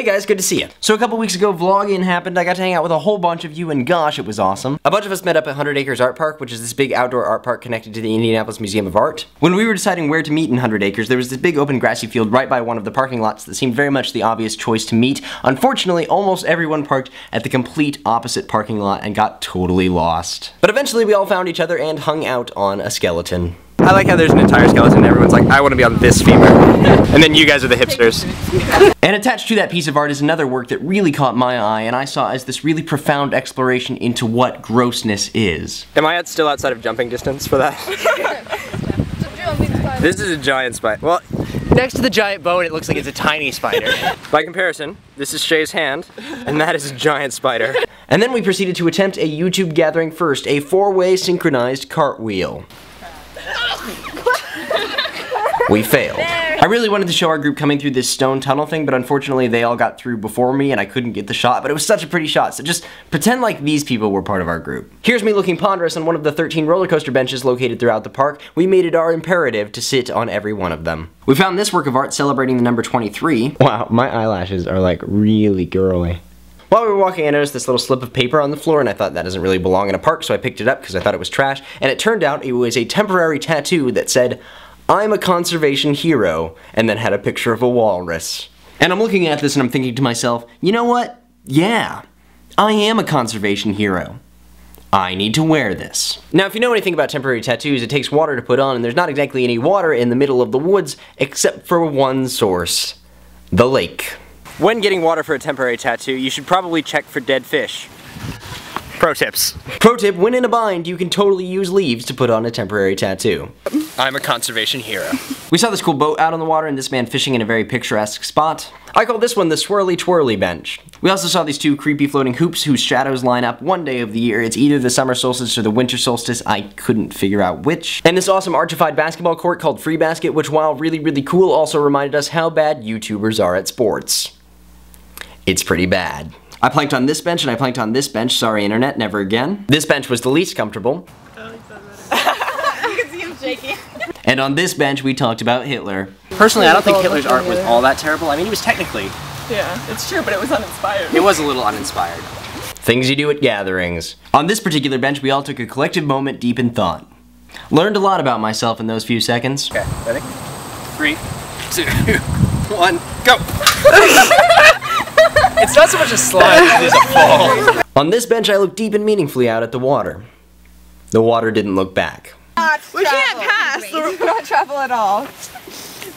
guys, good to see you. So a couple weeks ago, VlogIN happened. I got to hang out with a whole bunch of you, and gosh, it was awesome. A bunch of us met up at 100 Acres Art Park, which is this big outdoor art park connected to the Indianapolis Museum of Art. When we were deciding where to meet in 100 Acres, there was this big open grassy field right by one of the parking lots that seemed very much the obvious choice to meet. Unfortunately, almost everyone parked at the complete opposite parking lot and got totally lost. But eventually we all found each other and hung out on a skeleton. I like how there's an entire skeleton and everyone's like, I want to be on this femur. And then you guys are the hipsters. And attached to that piece of art is another work that really caught my eye and I saw as this really profound exploration into what grossness is. Am I still outside of jumping distance for that? This is a giant spider. Well, next to the giant bone, it looks like it's a tiny spider. By comparison, this is Shay's hand, and that is a giant spider. And then we proceeded to attempt a YouTube gathering first, a 4-way synchronized cartwheel. We failed. I really wanted to show our group coming through this stone tunnel thing, but unfortunately they all got through before me and I couldn't get the shot, but it was such a pretty shot, so just pretend like these people were part of our group. Here's me looking ponderous on one of the 13 roller coaster benches located throughout the park. We made it our imperative to sit on every one of them. We found this work of art celebrating the number 23. Wow, my eyelashes are like really girly. While we were walking, I noticed this little slip of paper on the floor, and I thought that doesn't really belong in a park, so I picked it up because I thought it was trash, and it turned out it was a temporary tattoo that said, "I'm a conservation hero," and then had a picture of a walrus. And I'm looking at this and I'm thinking to myself, you know what? Yeah, I am a conservation hero. I need to wear this. Now, if you know anything about temporary tattoos, it takes water to put on, and there's not exactly any water in the middle of the woods, except for one source, the lake. When getting water for a temporary tattoo, you should probably check for dead fish. Pro tips. Pro tip, when in a bind, you can totally use leaves to put on a temporary tattoo. I'm a conservation hero. We saw this cool boat out on the water and this man fishing in a very picturesque spot. I call this one the swirly twirly bench. We also saw these two creepy floating hoops whose shadows line up one day of the year. It's either the summer solstice or the winter solstice. I couldn't figure out which. And this awesome archified basketball court called Free Basket, which while really, really cool, also reminded us how bad YouTubers are at sports. It's pretty bad. I planked on this bench and I planked on this bench. Sorry internet, never again. This bench was the least comfortable. You can see him shaking. And on this bench we talked about Hitler. Personally, I don't think Hitler's art was all that terrible. I mean, he was technically... Yeah, it's true, but it was uninspired. It was a little uninspired. Things you do at gatherings. On this particular bench we all took a collective moment deep in thought. Learned a lot about myself in those few seconds. Okay, ready? 3, 2, 1, go! It's not so much a slide as it is a fall. On this bench I looked deep and meaningfully out at the water. The water didn't look back. We can't pass, so we're not travel at all.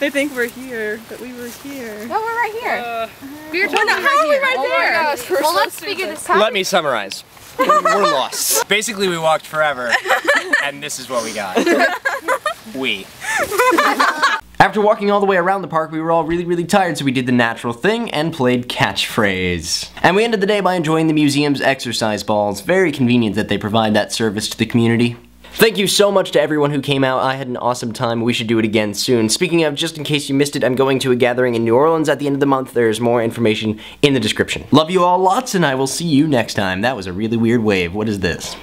They think we're here, but we were here. No, we're right here. We're not, how are we right there? Gosh, well, let's figure this out. Let me summarize. We're lost. Basically we walked forever, and this is what we got. We. After walking all the way around the park, we were all really, really tired, so we did the natural thing and played catchphrase. And we ended the day by enjoying the museum's exercise balls. Very convenient that they provide that service to the community. Thank you so much to everyone who came out. I had an awesome time. We should do it again soon. Speaking of, just in case you missed it, I'm going to a gathering in New Orleans at the end of the month. There's more information in the description. Love you all lots, and I will see you next time. That was a really weird wave. What is this?